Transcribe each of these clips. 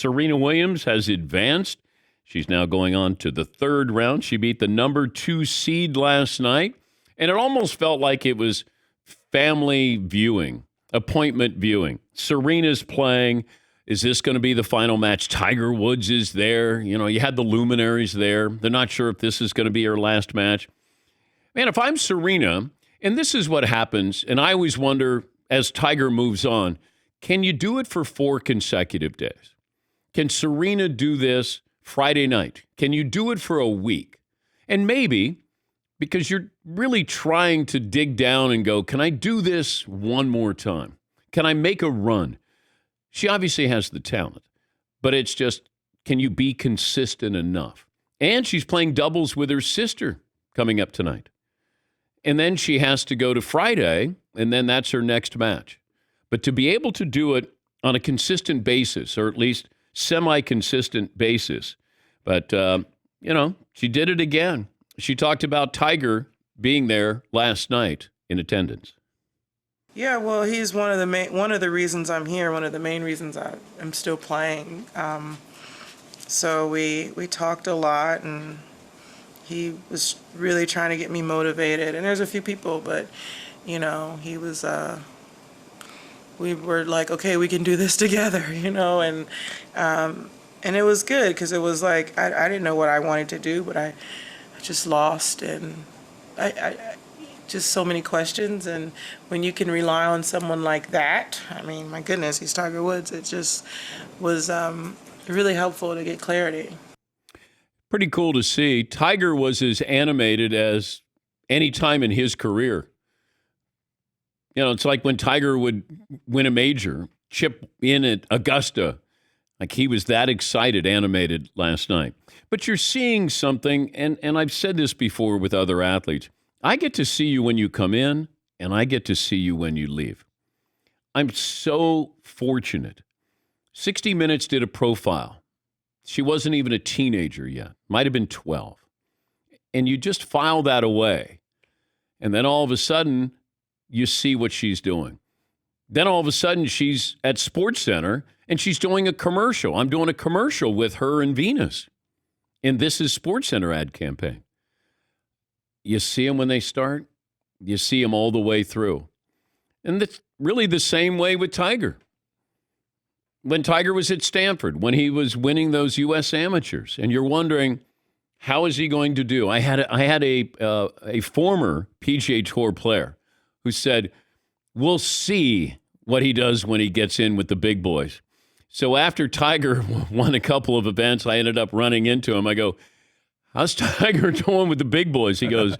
Serena Williams has advanced. She's now going on to the third round. She beat the number 2 seed last night, and it almost felt like it was family viewing, appointment viewing. Serena's playing. Is this going to be the final match? Tiger Woods is there. You know, you had the luminaries there. They're not sure if this is going to be her last match. Man, if I'm Serena, and this is what happens, and I always wonder as Tiger moves on, can you do it for 4 consecutive days? Can Serena do this Friday night? Can you do it for a week? And maybe, because you're really trying to dig down and go, can I do this one more time? Can I make a run? She obviously has the talent, but it's just, can you be consistent enough? And she's playing doubles with her sister coming up tonight. And then she has to go to Friday, and then that's her next match. But to be able to do it on a consistent basis, or at least semi-consistent basis. But, she did it again. She talked about Tiger being there last night in attendance. Yeah, well, he's one of the reasons I'm here, one of the main reasons I'm still playing. So we talked a lot, and he was really trying to get me motivated. And there's a few people, but, he was, we were like, okay, we can do this together, and it was good because it was like, I didn't know what I wanted to do, but I just lost, and I just so many questions. And when you can rely on someone like that, I mean, my goodness, he's Tiger Woods. It just was really helpful to get clarity. Pretty cool to see. Tiger was as animated as any time in his career. It's like when Tiger would win a major, chip in at Augusta. Like he was that excited, animated last night. But you're seeing something, and I've said this before with other athletes. I get to see you when you come in, and I get to see you when you leave. I'm so fortunate. 60 Minutes did a profile. She wasn't even a teenager yet. Might have been 12. And you just file that away. And then all of a sudden, you see what she's doing. Then all of a sudden, she's at SportsCenter, and she's doing a commercial. I'm doing a commercial with her and Venus. And this is SportsCenter ad campaign. You see them when they start. You see them all the way through. And that's really the same way with Tiger. When Tiger was at Stanford, when he was winning those U.S. amateurs, and you're wondering, how is he going to do? I had a former PGA Tour player who said, we'll see what he does when he gets in with the big boys. So after Tiger won a couple of events, I ended up running into him. I go, how's Tiger doing with the big boys? He goes,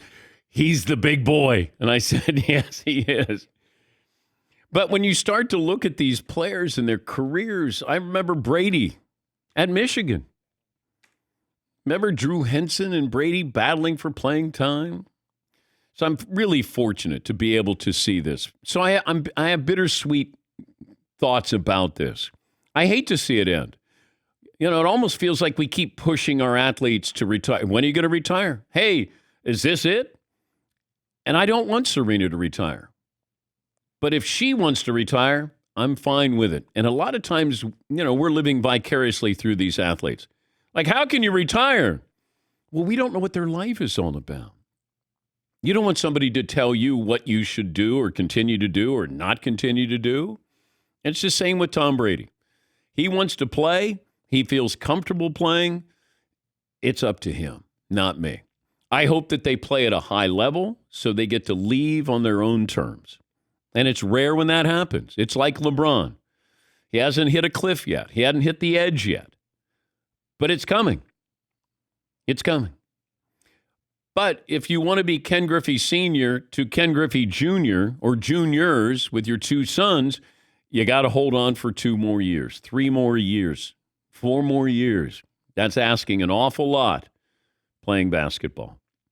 he's the big boy. And I said, yes, he is. But when you start to look at these players and their careers, I remember Brady at Michigan. Remember Drew Henson and Brady battling for playing time? So I'm really fortunate to be able to see this. So I have bittersweet thoughts about this. I hate to see it end. It almost feels like we keep pushing our athletes to retire. When are you going to retire? Hey, is this it? And I don't want Serena to retire. But if she wants to retire, I'm fine with it. And a lot of times, we're living vicariously through these athletes. Like, how can you retire? Well, we don't know what their life is all about. You don't want somebody to tell you what you should do or continue to do or not continue to do. It's the same with Tom Brady. He wants to play. He feels comfortable playing. It's up to him, not me. I hope that they play at a high level so they get to leave on their own terms. And it's rare when that happens. It's like LeBron. He hasn't hit a cliff yet. He hadn't hit the edge yet. But it's coming. It's coming. But if you want to be Ken Griffey Sr. to Ken Griffey Jr. or juniors with your 2 sons, you got to hold on for 2 more years, 3 more years, 4 more years. That's asking an awful lot playing basketball.